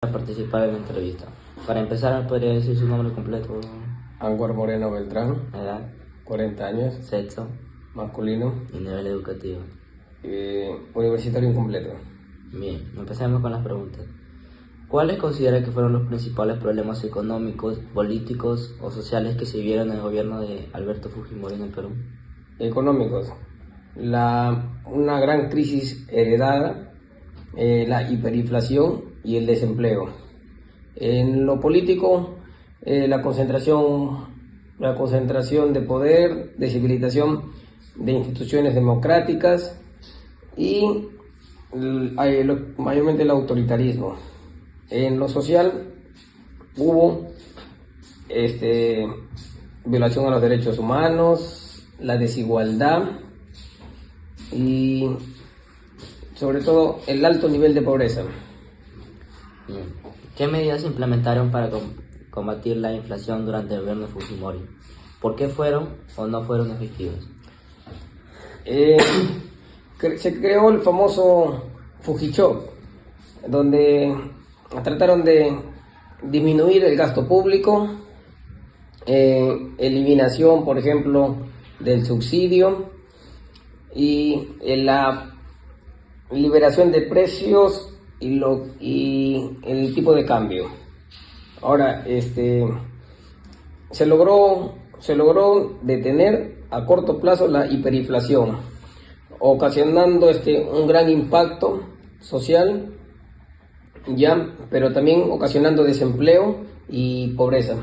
A participar en la entrevista. Para empezar, ¿me podría decir su nombre completo? Anguar Moreno Beltrán, Edad, 40 años, sexo masculino, y nivel educativo. universitario incompleto. Bien, empecemos con las preguntas. ¿Cuáles considera que fueron los principales problemas económicos, políticos o sociales que se vieron en el gobierno de Alberto Fujimori en el Perú? Económicos, una gran crisis heredada, la hiperinflación y el desempleo. En lo político, la concentración de poder, debilitación de instituciones democráticas y mayormente el autoritarismo. En lo social hubo violación a los derechos humanos, la desigualdad y sobre todo el alto nivel de pobreza. Bien. ¿Qué medidas se implementaron para combatir la inflación durante el gobierno de Fujimori? ¿Por qué fueron o no fueron efectivos? Eh, Se creó el famoso Fujichok, donde trataron de disminuir el gasto público, eliminación, por ejemplo, del subsidio y la liberación de precios y el tipo de cambio. Ahora, se logró detener a corto plazo la hiperinflación, ocasionando un gran impacto social, ya, pero también ocasionando desempleo y pobreza.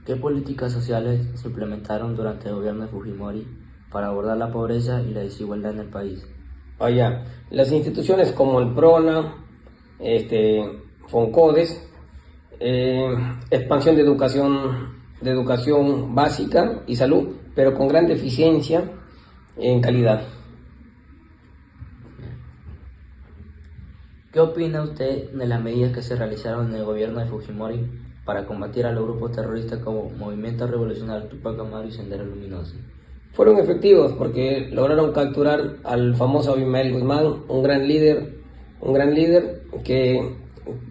¿Qué políticas sociales se implementaron durante el gobierno de Fujimori para abordar la pobreza y la desigualdad en el país? Allá, las instituciones como el PRONA, FONCODES, expansión de educación básica y salud, pero con gran deficiencia en calidad. ¿Qué opina usted de las medidas que se realizaron en el gobierno de Fujimori para combatir a los grupos terroristas como Movimiento Revolucionario Tupac Amaru y Sendero Luminoso? Fueron efectivos porque lograron capturar al famoso Abimael Guzmán, un gran líder que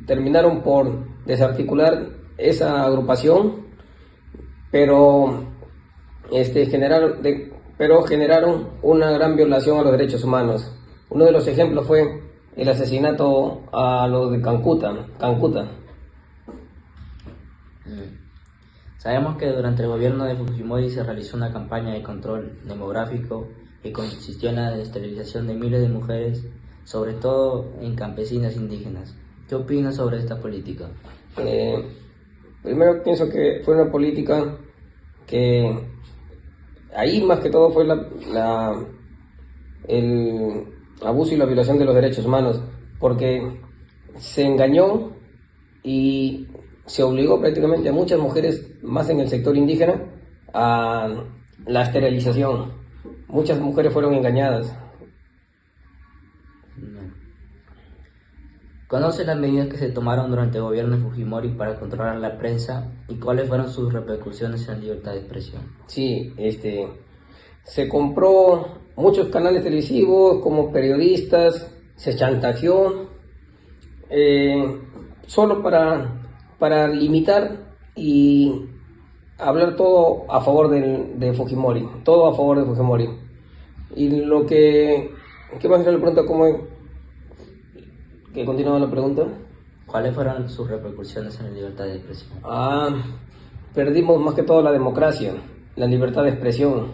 terminaron por desarticular esa agrupación, pero generaron una gran violación a los derechos humanos. Uno de los ejemplos fue el asesinato a los de Cancuta. Sabemos que durante el gobierno de Fujimori se realizó una campaña de control demográfico que consistió en la esterilización de miles de mujeres, sobre todo en campesinas indígenas. ¿Qué opina sobre esta política? Eh, Primero pienso que fue una política que ahí más que todo fue el abuso y la violación de los derechos humanos, porque se engañó y se obligó prácticamente a muchas mujeres, más en el sector indígena, a la esterilización. Muchas mujeres fueron engañadas. ¿Conoce las medidas que se tomaron durante el gobierno de Fujimori para controlar la prensa y cuáles fueron sus repercusiones en la libertad de expresión? Sí, se compró muchos canales televisivos como periodistas, se chantajeó, solo para limitar y hablar todo a favor de Fujimori, todo a favor de Fujimori. Y ¿qué más le pregunta? ¿Que continúa la pregunta? ¿Cuáles fueron sus repercusiones en la libertad de expresión? Perdimos más que todo la democracia, la libertad de expresión.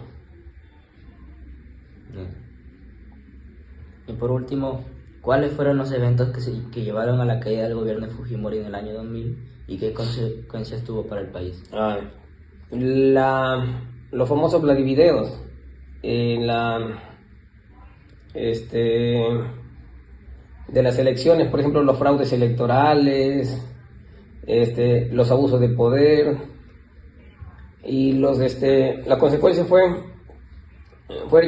Y por último, ¿cuáles fueron los eventos que llevaron a la caída del gobierno de Fujimori en el año 2000 y qué consecuencias tuvo para el país? Los famosos Vladivideos, la, de las elecciones, por ejemplo, los fraudes electorales, los abusos de poder y la consecuencia fue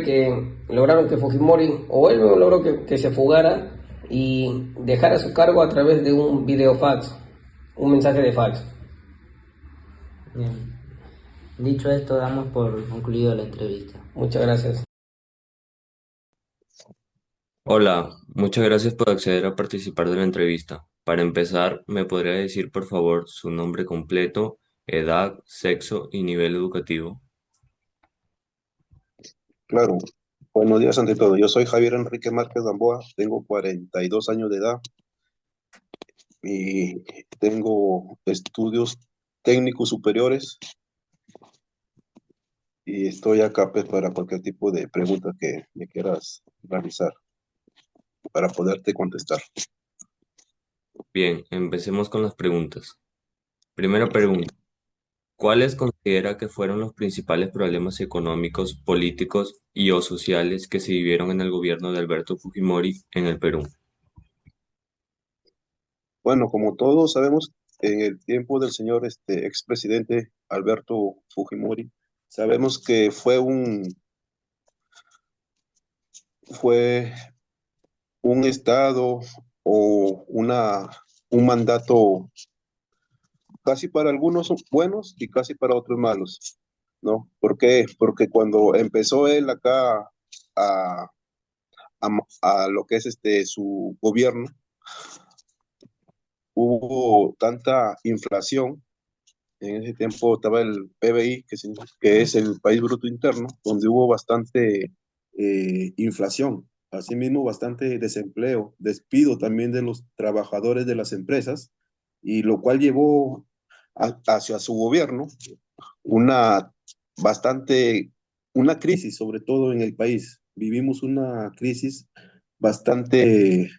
que lograron que Fujimori, o él logró que se fugara y dejara su cargo a través de un videofax, un mensaje de fax. Bien. Dicho esto, damos por concluido la entrevista. Muchas gracias. Hola, muchas gracias por acceder a participar de la entrevista. Para empezar, ¿me podría decir por favor su nombre completo, edad, sexo y nivel educativo? Claro, buenos días ante todo. Yo soy Javier Enrique Márquez Gamboa, tengo 42 años de edad y tengo estudios técnicos superiores y estoy acá pues, para cualquier tipo de pregunta que me quieras realizar para poderte contestar. Bien, empecemos con las preguntas. Primera pregunta, ¿cuáles considera que fueron los principales problemas económicos, políticos y o sociales que se vivieron en el gobierno de Alberto Fujimori en el Perú? Bueno, como todos sabemos, en el tiempo del señor expresidente Alberto Fujimori, sabemos que fue un estado o un mandato casi para algunos son buenos y casi para otros malos, ¿no? ¿Por qué? Porque cuando empezó él acá a, a lo que es su gobierno, hubo tanta inflación. En ese tiempo estaba el PBI, que es el País Bruto Interno, donde hubo bastante inflación, asimismo bastante desempleo, despido también de los trabajadores de las empresas, y lo cual llevó hacia su gobierno una bastante, una crisis, sobre todo en el país. Vivimos una crisis bastante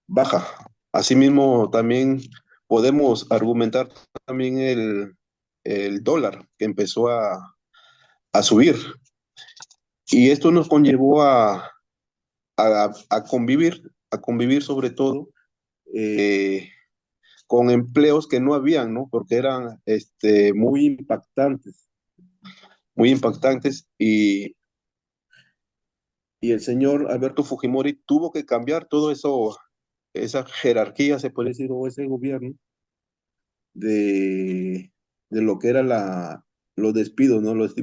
baja. Asimismo, también podemos argumentar también el dólar que empezó a subir. Y esto nos conllevó a convivir sobre todo eh, con empleos que no habían, ¿no? Porque eran muy impactantes y el señor Alberto Fujimori tuvo que cambiar todo eso, esa jerarquía, se puede decir, o ese gobierno de, de lo que era los despidos, ¿no? Los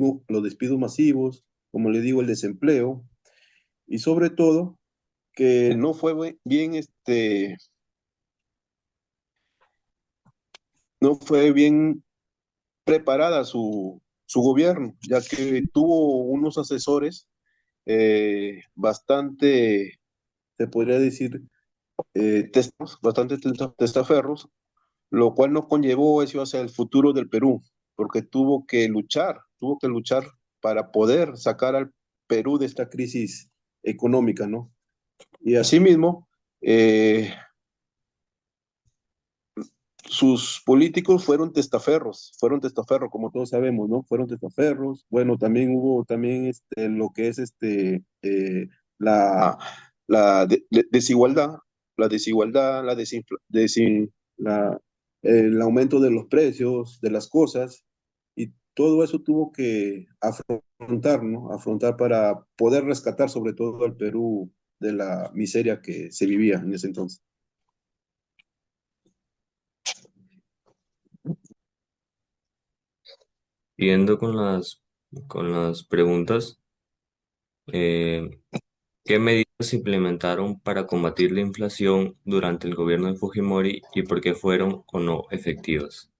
despidos masivos, como le digo, el desempleo, y sobre todo que no fue bien, no fue bien preparada su gobierno, ya que tuvo unos asesores bastante, se podría decir, bastante testaferros, lo cual no conllevó eso hacia el futuro del Perú, porque tuvo que luchar para poder sacar al Perú de esta crisis económica, ¿no? Y asimismo, sus políticos fueron testaferros, como todos sabemos, ¿no? Fueron testaferros. Bueno, también hubo también lo que es la, desigualdad, el aumento de los precios de las cosas, y todo eso tuvo que afrontar, ¿no? Afrontar para poder rescatar sobre todo al Perú de la miseria que se vivía en ese entonces. Siguiendo con las preguntas, eh, ¿qué medidas se implementaron para combatir la inflación durante el gobierno de Fujimori y por qué fueron o no efectivas?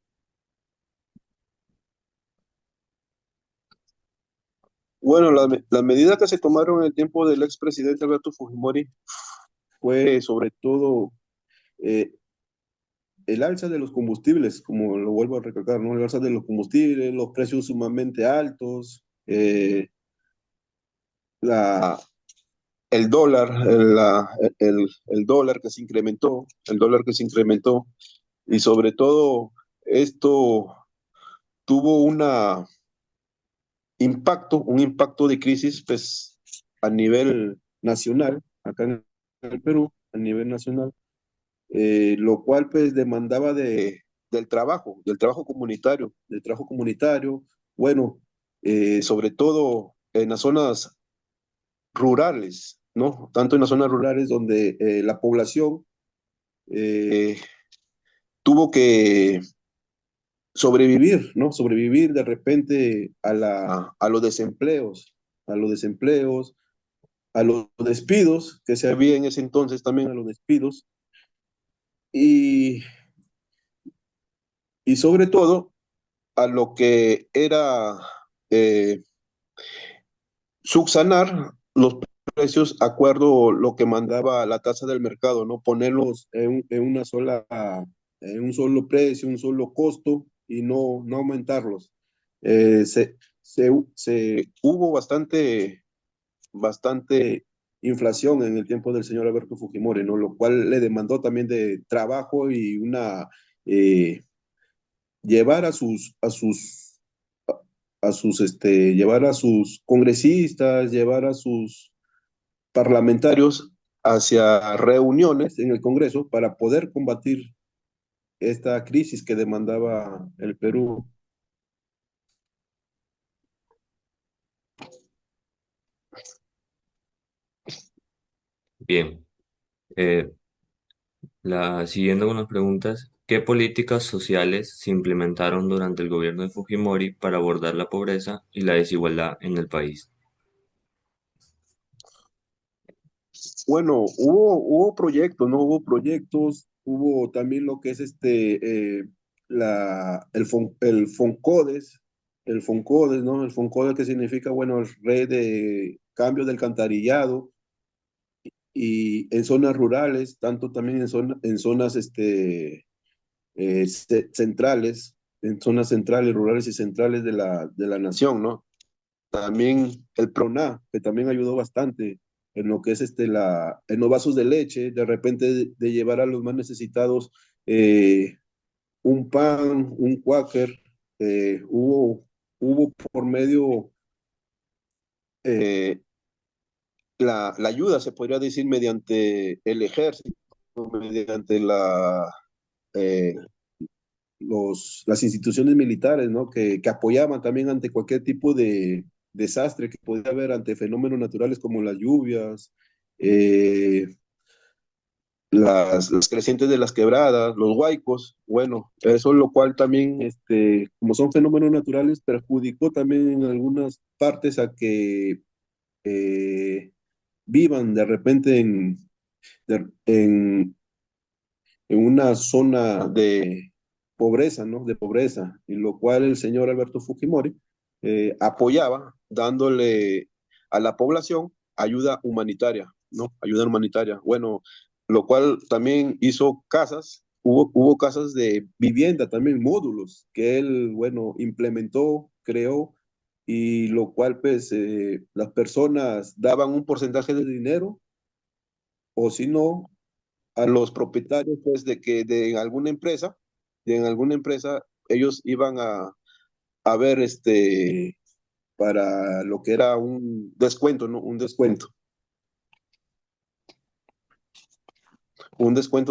Bueno, las medidas que se tomaron en el tiempo del expresidente Alberto Fujimori fue sobre todo eh, el alza de los combustibles, como lo vuelvo a recalcar, ¿no? El alza de los combustibles, los precios sumamente altos, la, el dólar, el dólar que se incrementó, y sobre todo esto tuvo un impacto de crisis, pues, a nivel nacional, acá en el Perú, a nivel nacional, lo cual pues demandaba del trabajo comunitario, bueno, sobre todo en las zonas rurales, ¿no? Tanto en las zonas rurales donde la población eh, tuvo que sobrevivir, ¿no? Sobrevivir de repente a los desempleos, a los despidos que se había en ese entonces, también a los despidos, y, y sobre todo a lo que era eh, subsanar los precios acuerdo lo que mandaba la tasa del mercado, ¿no? Ponerlos en una sola, en un solo precio, un solo costo y no aumentarlos. Hubo bastante inflación en el tiempo del señor Alberto Fujimori, ¿no? Lo cual le demandó también de trabajo y eh, llevar llevar a sus congresistas, llevar a sus parlamentarios hacia reuniones en el Congreso para poder combatir esta crisis que demandaba el Perú. Bien. Eh, Siguiendo con las preguntas, ¿qué políticas sociales se implementaron durante el gobierno de Fujimori para abordar la pobreza y la desigualdad en el país? Bueno, hubo proyectos, ¿no? Hubo proyectos, hubo también lo que es el FONCODES, ¿no? El FONCODES que significa, bueno, el red de cambio del alcantarillado y en zonas rurales, tanto también en zonas centrales, en zonas centrales, rurales y centrales de la nación, ¿no? También el PRONA, que también ayudó bastante en lo que es en los vasos de leche, de repente de llevar a los más necesitados un pan, un cuáquer, eh, hubo, hubo por medio eh, la ayuda, se podría decir, mediante el ejército, mediante eh, las instituciones militares, ¿no? Que apoyaban también ante cualquier tipo de desastre que podía haber ante fenómenos naturales como las lluvias, eh, las crecientes de las quebradas, los huaicos, bueno, eso lo cual también, como son fenómenos naturales, perjudicó también en algunas partes a que eh, vivan de repente de- en, en una zona de pobreza, ¿no? De pobreza, y lo cual el señor Alberto Fujimori apoyaba dándole a la población ayuda humanitaria, ¿no? Ayuda humanitaria. Bueno, lo cual también hizo casas, hubo casas de vivienda también, módulos, que él, bueno, implementó, creó, y lo cual, pues, las personas daban un porcentaje de dinero, o si no, a los propietarios pues de que de en alguna empresa ellos iban a ver para lo que era un descuento, ¿no? Un descuento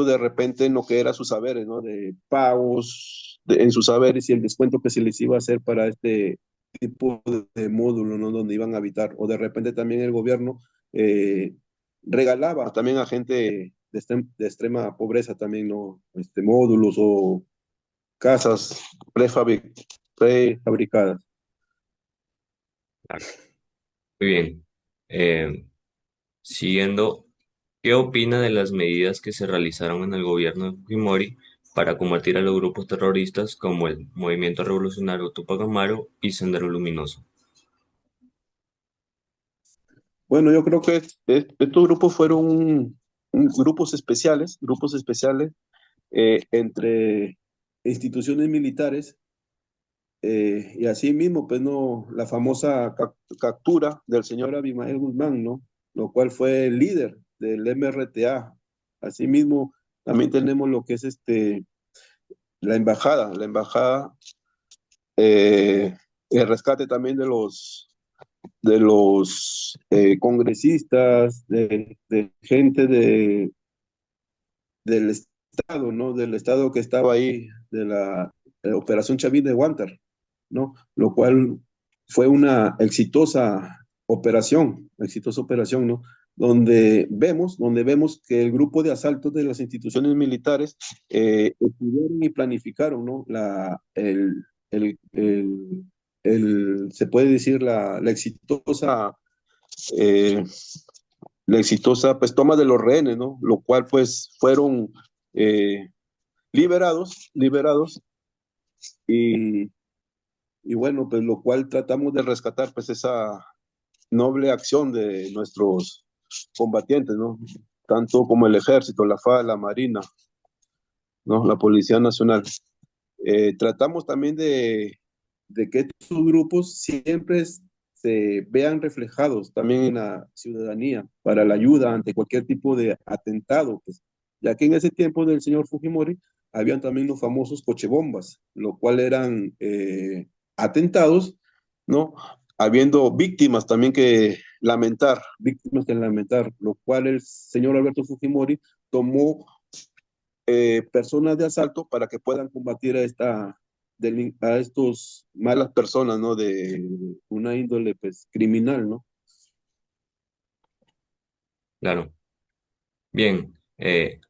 de repente en lo que era sus saberes, ¿no? De pagos en sus saberes y el descuento que se les iba a hacer para este tipo de módulo, ¿no? Donde iban a habitar. O de repente también el gobierno eh, regalaba también a gente de extrema pobreza también, ¿no? Módulos o casas prefabricadas. Claro. Muy bien. Eh, Siguiendo, ¿qué opina de las medidas que se realizaron en el gobierno de Fujimori para combatir a los grupos terroristas como el Movimiento Revolucionario Tupac Amaru y Sendero Luminoso? Bueno, yo creo que estos grupos fueron grupos especiales entre instituciones militares y así mismo, pues no, la famosa captura del señor Abimael Guzmán, ¿no? Lo cual fue el líder del MRTA. Asimismo, también tenemos lo que es la embajada, eh, el rescate también de los congresistas, de gente del Estado, ¿no? Del Estado que estaba ahí, de la Operación Chavín de Guantar, ¿no? Lo cual fue una exitosa operación, ¿no? Donde vemos que el grupo de asaltos de las instituciones militares estudiaron y planificaron, ¿no? El, se puede decir, la exitosa eh, la exitosa pues toma de los rehenes, ¿no? Lo cual pues fueron eh, liberados y, y bueno, pues lo cual tratamos de rescatar pues esa noble acción de nuestros combatientes, ¿no? Tanto como el ejército, la FARC, la Marina, ¿no? La Policía Nacional. Tratamos también de que estos grupos siempre se vean reflejados también en la ciudadanía para la ayuda ante cualquier tipo de atentado, pues, ya que en ese tiempo del señor Fujimori habían también los famosos cochebombas, lo cual eran atentados, ¿no? Habiendo víctimas que lamentar, lo cual el señor Alberto Fujimori tomó personas de asalto para que puedan combatir a estos malas personas, ¿no? De una índole, pues, criminal, ¿no? Claro. Bien,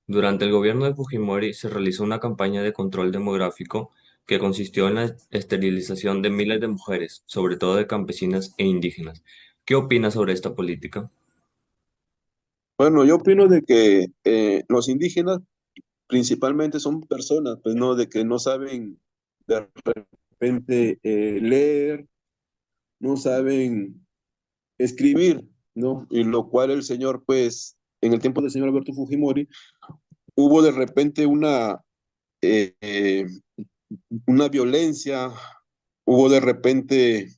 durante el gobierno de Fujimori se realizó una campaña de control demográfico que consistió en la esterilización de miles de mujeres, sobre todo de campesinas e indígenas. ¿Qué opinas sobre esta política? Bueno, yo opino de que los indígenas principalmente son personas, pues, ¿no? De que no saben de repente leer, no saben escribir, ¿no? Y lo cual el señor, pues, en el tiempo del señor Alberto Fujimori, hubo de repente eh, eh, una violencia, hubo de repente,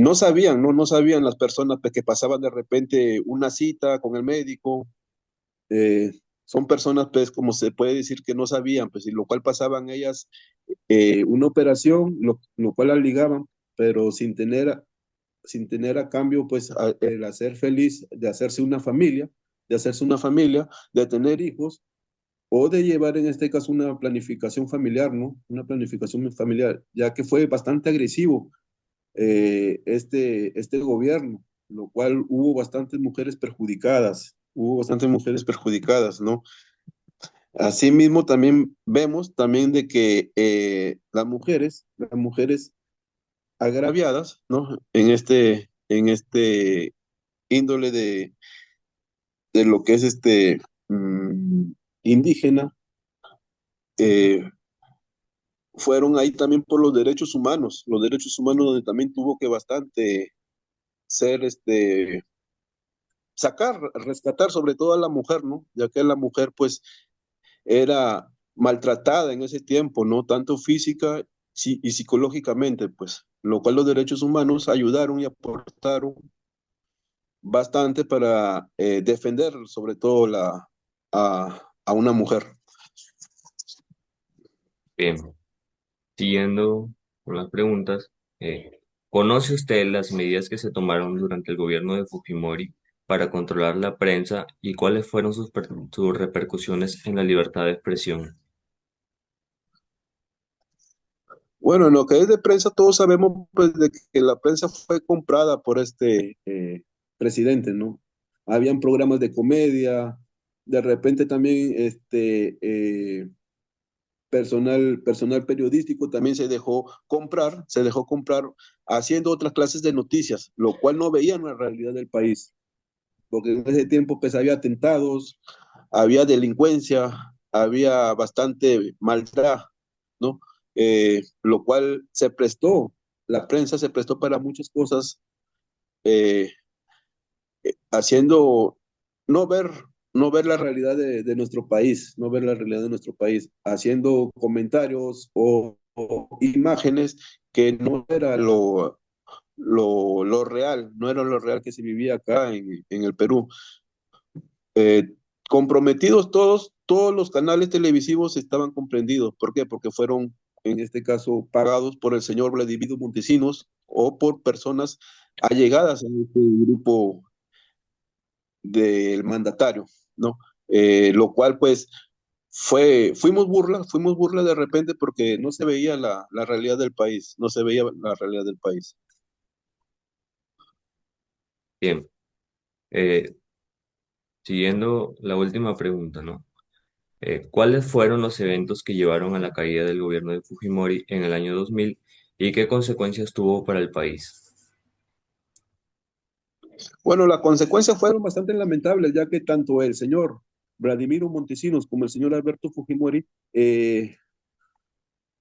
no sabían, ¿no? No sabían las personas pues, que pasaban de repente una cita con el médico, son personas, pues, como se puede decir que no sabían, pues, y lo cual pasaban ellas una operación, lo cual la ligaban, pero sin tener a cambio, pues, el hacer feliz, de hacerse una familia, de tener hijos, o de llevar en este caso una planificación familiar, ¿no? Una planificación familiar, ya que fue bastante agresivo este gobierno, lo cual hubo bastantes mujeres perjudicadas, ¿no? Asimismo, también vemos también de que las mujeres agraviadas, ¿no? En este índole de lo que es indígena, eh, fueron ahí también por los derechos humanos donde también tuvo que bastante ser rescatar sobre todo a la mujer, ¿no? Ya que la mujer pues era maltratada en ese tiempo, ¿no? Tanto física y psicológicamente, pues, lo cual los derechos humanos ayudaron y aportaron bastante para defender sobre todo a una mujer. Bien, siguiendo con las preguntas, ¿conoce usted las medidas que se tomaron durante el gobierno de Fujimori para controlar la prensa y cuáles fueron sus repercusiones en la libertad de expresión? Bueno, en lo que es de prensa, todos sabemos pues de que la prensa fue comprada por este presidente, ¿no? Habían programas de comedia, de repente también personal periodístico también se dejó comprar haciendo otras clases de noticias, lo cual no veían la realidad del país, porque en ese tiempo pues había atentados, había delincuencia, había bastante maldad, ¿no? Lo cual la prensa se prestó para muchas cosas, eh, haciendo no ver, no ver la realidad de nuestro país, no ver la realidad de nuestro país, haciendo comentarios o imágenes que no era lo real, no era lo real que se vivía acá en el Perú. Eh, comprometidos todos los canales televisivos estaban comprendidos. ¿Por qué? Porque fueron, en este caso, pagados por el señor Vladimiro Montesinos o por personas allegadas a este grupo del mandatario, ¿no? Lo cual, pues, fuimos burla de repente porque no se veía la realidad del país, no se veía la realidad del país. Bien, eh, siguiendo la última pregunta, ¿no? ¿Cuáles fueron los eventos que llevaron a la caída del gobierno de Fujimori en el año 2000 y qué consecuencias tuvo para el país? Bueno, las consecuencias fueron bastante lamentables, ya que tanto el señor Vladimiro Montesinos como el señor Alberto Fujimori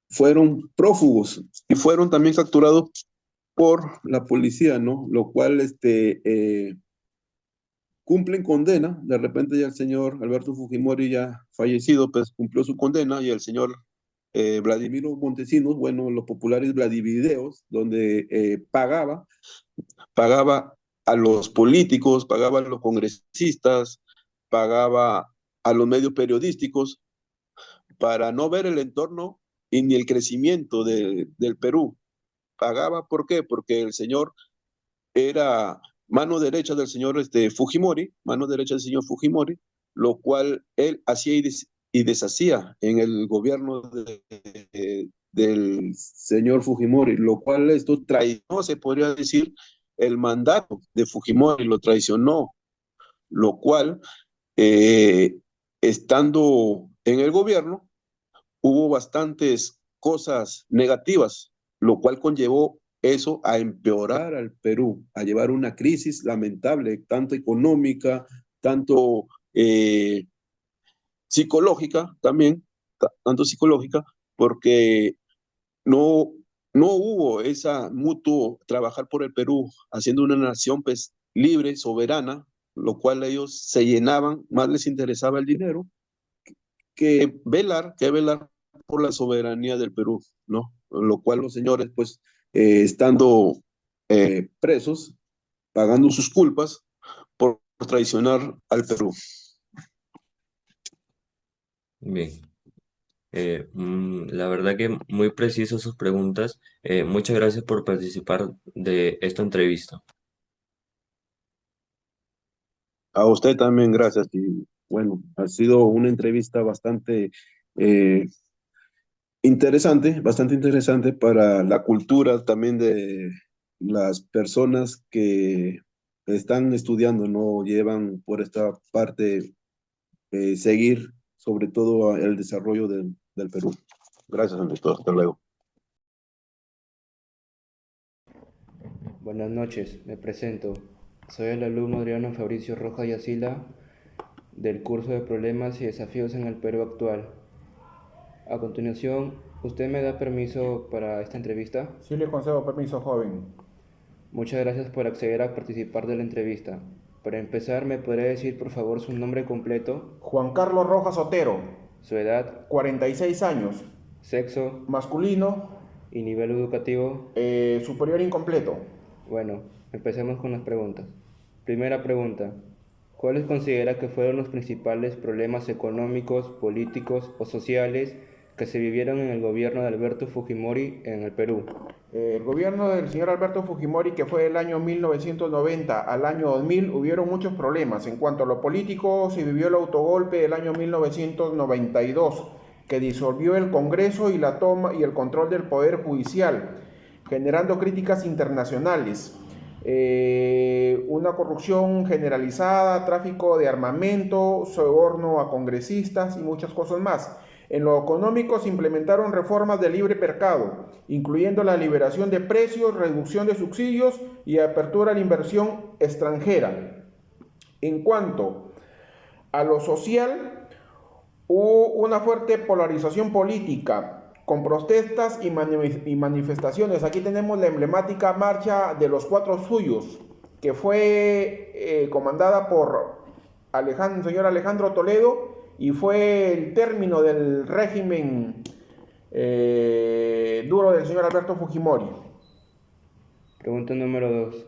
fueron prófugos y fueron también capturados por la policía, ¿no? Lo cual cumplen condena. De repente ya el señor Alberto Fujimori, ya fallecido, pues cumplió su condena, y el señor Vladimiro Montesinos, bueno, los populares Vladivideos, donde pagaba a los políticos, pagaba a los congresistas, pagaba a los medios periodísticos para no ver el entorno y ni el crecimiento del Perú. Pagaba, ¿por qué? Porque el señor era mano derecha del señor Fujimori, mano derecha del señor Fujimori, lo cual él hacía y deshacía en el gobierno del señor Fujimori, lo cual esto traicionó, se podría decir, el mandato de Fujimori, lo traicionó, lo cual, eh, estando en el gobierno, hubo bastantes cosas negativas, lo cual conllevó eso a empeorar al Perú, a llevar una crisis lamentable, tanto económica, tanto psicológica también, tanto psicológica, porque no, no hubo esa mutuo trabajar por el Perú, haciendo una nación pues libre, soberana, lo cual ellos se llenaban, más les interesaba el dinero que velar por la soberanía del Perú, ¿no? Lo cual los señores, pues, estando presos, pagando sus culpas por traicionar al Perú. Bien. La verdad que muy precisas sus preguntas. Muchas gracias por participar de esta entrevista. A usted también, gracias. Y bueno, ha sido una entrevista eh, bastante interesante para la cultura también de las personas que están estudiando, no llevan por esta parte, seguir sobre todo el desarrollo del Perú. Gracias, Ernesto. Hasta luego. Buenas noches, me presento. Soy el alumno Adriano Fabricio Rojas y Asila del curso de Problemas y Desafíos en el Perú Actual. A continuación, ¿usted me da permiso para esta entrevista? Sí le concedo permiso, joven. Muchas gracias por acceder a participar de la entrevista. Para empezar, ¿me podría decir por favor su nombre completo, Juan Carlos Rojas Otero, su edad, 46 años, sexo masculino, y nivel educativo? superior incompleto. Bueno, empecemos con las preguntas. Primera pregunta. ¿Cuáles considera que fueron los principales problemas económicos, políticos o sociales que se vivieron en el gobierno de Alberto Fujimori en el Perú? El gobierno del señor Alberto Fujimori, que fue del año 1990 al año 2000, hubieron muchos problemas. En cuanto a lo político, se vivió el autogolpe del año 1992, que disolvió el Congreso y la toma y el control del Poder Judicial, generando críticas internacionales. Una corrupción generalizada, tráfico de armamento, soborno a congresistas y muchas cosas más. En lo económico se implementaron reformas de libre mercado, incluyendo la liberación de precios, reducción de subsidios y apertura a la inversión extranjera. En cuanto a lo social, hubo una fuerte polarización política, con protestas y manifestaciones. Aquí tenemos la emblemática Marcha de los Cuatro Suyos, que fue comandada por señor Alejandro Toledo, y fue el término del régimen duro del señor Alberto Fujimori. Pregunta número 2.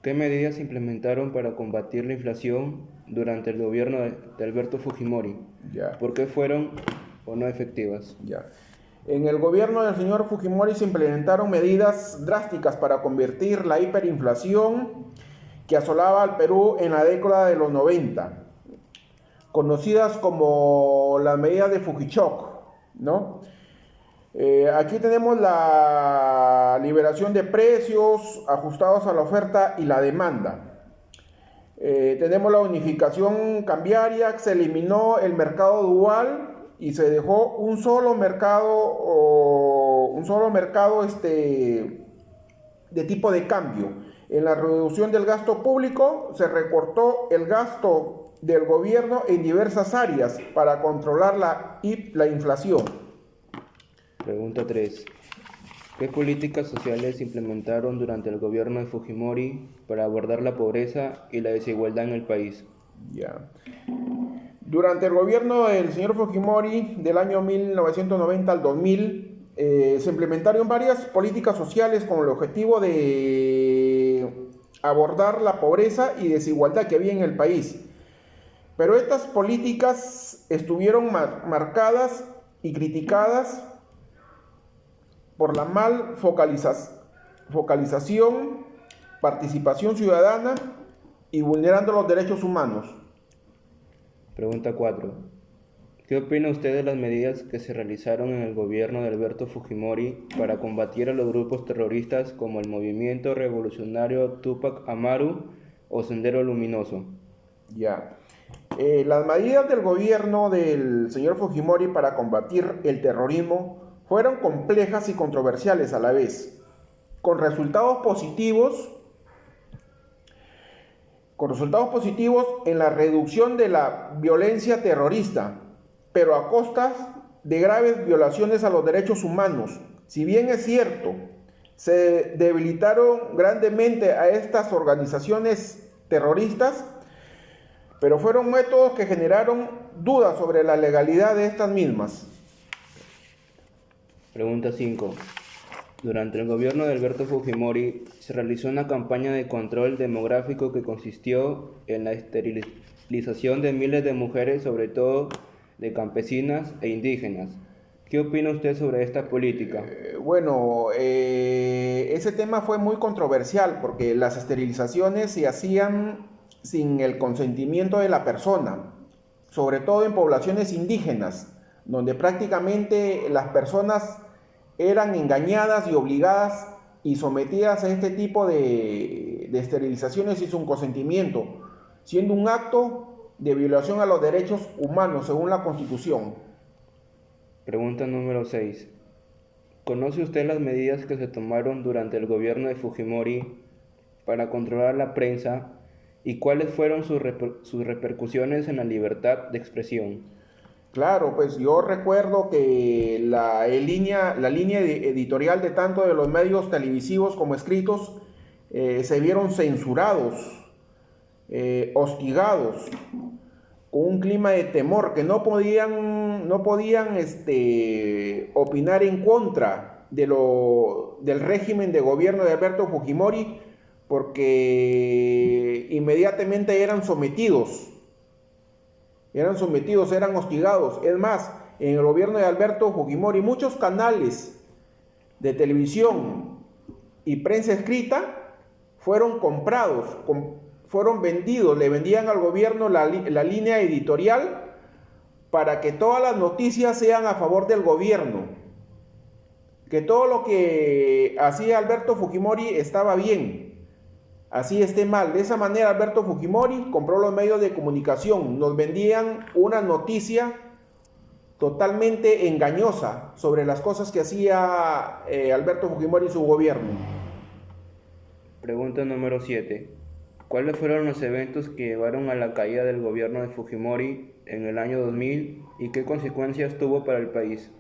¿Qué medidas se implementaron para combatir la inflación durante el gobierno de Alberto Fujimori? Ya. ¿Por qué fueron o no efectivas? Ya. En el gobierno del señor Fujimori se implementaron medidas drásticas para convertir la hiperinflación que asolaba al Perú en la década de los 90, conocidas como las medidas de Fujichoc, ¿no? Aquí tenemos la liberación de precios ajustados a la oferta y la demanda. Tenemos la unificación cambiaria, se eliminó el mercado dual y se dejó un solo mercado de tipo de cambio. En la reducción del gasto público se recortó el gasto del gobierno en diversas áreas para controlar la inflación. Pregunta 3. ¿Qué políticas sociales implementaron durante el gobierno de Fujimori para abordar la pobreza y la desigualdad en el país? Ya. Durante el gobierno del señor Fujimori del año 1990 al 2000 se implementaron varias políticas sociales con el objetivo de abordar la pobreza y desigualdad que había en el país. Pero estas políticas estuvieron marcadas y criticadas por la mal focalización, participación ciudadana y vulnerando los derechos humanos. Pregunta 4. ¿Qué opina usted de las medidas que se realizaron en el gobierno de Alberto Fujimori para combatir a los grupos terroristas como el Movimiento Revolucionario Túpac Amaru o Sendero Luminoso? Ya. Las medidas del gobierno del señor Fujimori para combatir el terrorismo fueron complejas y controversiales a la vez, con resultados positivos en la reducción de la violencia terrorista, pero a costas de graves violaciones a los derechos humanos. Si bien es cierto, se debilitaron grandemente a estas organizaciones terroristas, pero fueron métodos que generaron dudas sobre la legalidad de estas mismas. Pregunta 5. Durante el gobierno de Alberto Fujimori se realizó una campaña de control demográfico que consistió en la esterilización de miles de mujeres, sobre todo de campesinas e indígenas. ¿Qué opina usted sobre esta política? Ese tema fue muy controversial porque las esterilizaciones se hacían sin el consentimiento de la persona, sobre todo en poblaciones indígenas, donde prácticamente las personas eran engañadas y obligadas y sometidas a este tipo de esterilizaciones sin su consentimiento, siendo un acto de violación a los derechos humanos según la Constitución. Pregunta número 6. ¿Conoce usted las medidas que se tomaron durante el gobierno de Fujimori para controlar la prensa y cuáles fueron sus repercusiones en la libertad de expresión? Claro, pues yo recuerdo que la línea editorial de tanto de los medios televisivos como escritos se vieron censurados, hostigados, con un clima de temor, que no podían opinar en contra del régimen de gobierno de Alberto Fujimori, porque inmediatamente eran sometidos, eran hostigados. Es más, en el gobierno de Alberto Fujimori muchos canales de televisión y prensa escrita fueron comprados, fueron vendidos, le vendían al gobierno la línea editorial para que todas las noticias sean a favor del gobierno, que todo lo que hacía Alberto Fujimori estaba bien, así esté mal. De esa manera Alberto Fujimori compró los medios de comunicación, nos vendían una noticia totalmente engañosa sobre las cosas que hacía Alberto Fujimori y su gobierno. Pregunta número 7. ¿Cuáles fueron los eventos que llevaron a la caída del gobierno de Fujimori en el año 2000 y qué consecuencias tuvo para el país?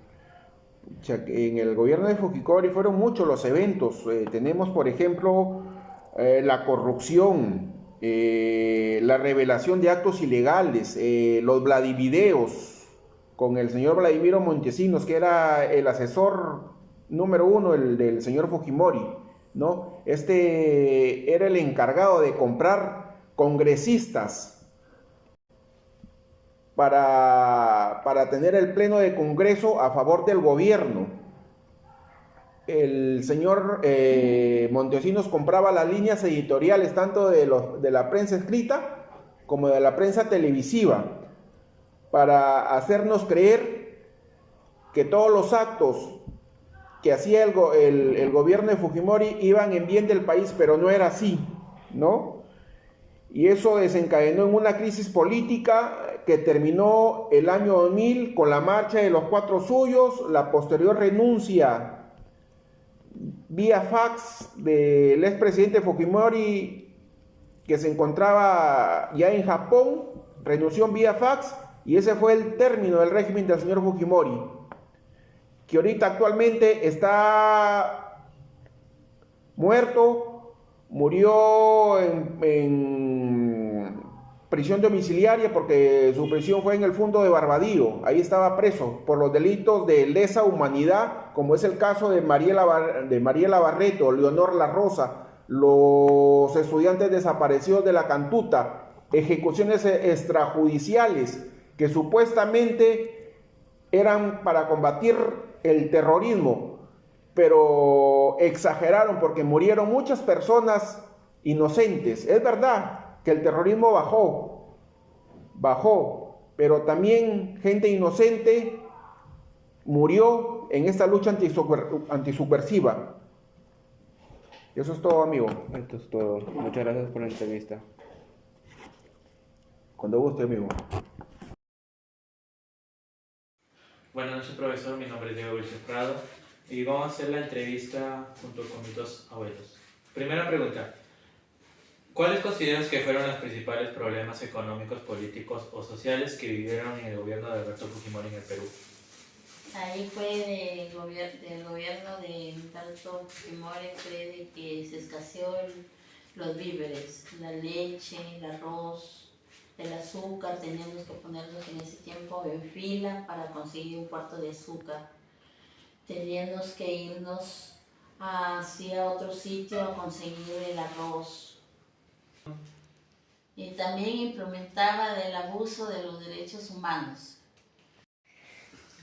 En el gobierno de Fujimori fueron muchos los eventos. Tenemos, por ejemplo, la corrupción, la revelación de actos ilegales, los Vladivideos con el señor Vladimiro Montesinos, que era el asesor número 1 del señor Fujimori, ¿no? Este era el encargado de comprar congresistas para tener el pleno de Congreso a favor del gobierno. El señor Montesinos compraba las líneas editoriales tanto de la prensa escrita como de la prensa televisiva para hacernos creer que todos los actos que hacía el gobierno de Fujimori iban en bien del país, pero no era así, ¿no? Y eso desencadenó en una crisis política que terminó el año 2000 con la marcha de los 4 suyos, la posterior renuncia vía fax del expresidente Fujimori, que se encontraba ya en Japón, renunció vía fax, y ese fue el término del régimen del señor Fujimori, que ahorita actualmente está muerto, murió en prisión domiciliaria porque su prisión fue en el Fundo de Barbadillo. Ahí estaba preso por los delitos de lesa humanidad, como es el caso de Mariela Barreto, Leonor La Rosa, los estudiantes desaparecidos de la Cantuta, ejecuciones extrajudiciales que supuestamente eran para combatir el terrorismo, pero exageraron porque murieron muchas personas inocentes. Es verdad que el terrorismo bajó, pero también gente inocente murió en esta lucha antisubversiva. Eso es todo, amigo. Esto es todo. Muchas gracias por la entrevista. Cuando guste, amigo. Buenas noches, profesor. Mi nombre es Diego Vilches Prado y vamos a hacer la entrevista junto con mis dos abuelos. Primera pregunta. ¿Cuáles consideras que fueron los principales problemas económicos, políticos o sociales que vivieron en el gobierno de Alberto Fujimori en el Perú? Ahí fue del gobierno de Alberto Fujimori, fue de que se escaseó los víveres, la leche, el arroz, el azúcar. Teníamos que ponernos en ese tiempo en fila para conseguir un cuarto de azúcar. Teníamos que irnos hacia otro sitio a conseguir el arroz. Y también implementaba el abuso de los derechos humanos.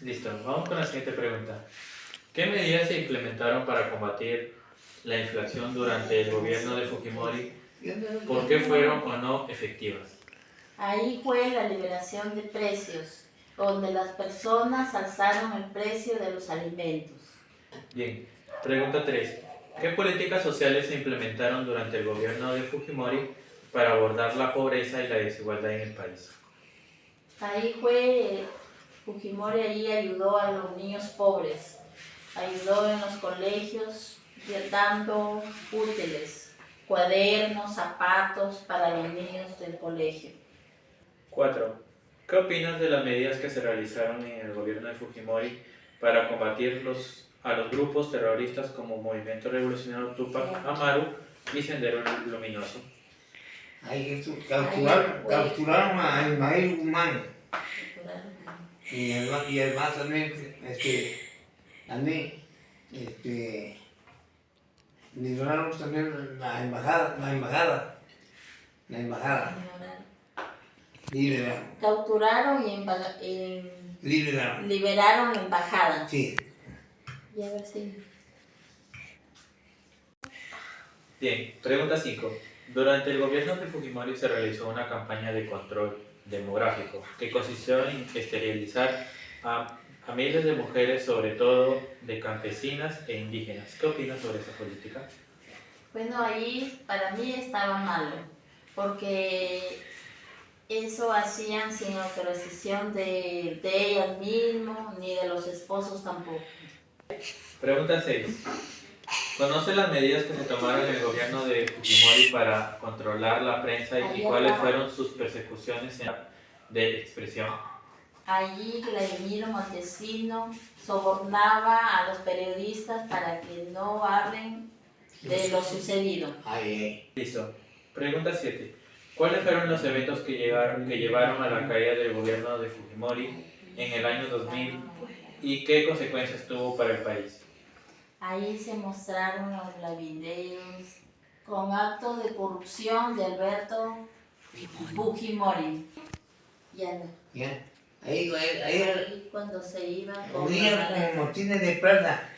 Listo, vamos con la siguiente pregunta. ¿Qué medidas se implementaron para combatir la inflación durante el gobierno de Fujimori? ¿Por qué fueron o no efectivas? Ahí fue la liberación de precios, donde las personas alzaron el precio de los alimentos. Bien, pregunta 3. ¿Qué políticas sociales se implementaron durante el gobierno de Fujimori para abordar la pobreza y la desigualdad en el país? Ahí fue, Fujimori ahí ayudó a los niños pobres, ayudó en los colegios dando útiles, cuadernos, zapatos para los niños del colegio. 4. ¿Qué opinas de las medidas que se realizaron en el gobierno de Fujimori para combatir a los grupos terroristas como Movimiento Revolucionario Tupac Amaru y Sendero Luminoso? Ahí capturaron a Ismael Guzmán y además también liberaron también la embajada. Liberaron. Capturaron y liberaron la embajada. Sí. Y a ver si... Bien, pregunta 5. Durante el gobierno de Fujimori se realizó una campaña de control demográfico que consistió en esterilizar a miles de mujeres, sobre todo de campesinas e indígenas. ¿Qué opinas sobre esa política? Bueno, ahí para mí estaba malo, porque eso hacían sin autorización de ellas mismas ni de los esposos tampoco. Pregunta 6. ¿Conoce las medidas que se tomaron en el gobierno de Fujimori para controlar la prensa y cuáles fueron sus persecuciones de expresión? Allí Vladimiro Montesino sobornaba a los periodistas para que no hablen de lo sucedido. Listo. Pregunta 7. ¿Cuáles fueron los eventos que llevaron a la caída del gobierno de Fujimori en el año 2000 y qué consecuencias tuvo para el país? Ahí se mostraron los videos con actos de corrupción de Alberto Fujimori. Ya. Ahí cuando se iba con con Martínez de Plata.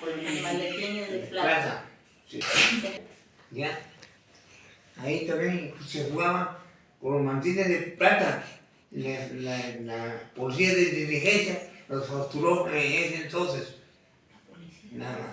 los maletines de plata. Sí. Ya. Ahí también se jugaba con los Martínez de Plata. La policía de diligencia los capturó en ese entonces. Nada más.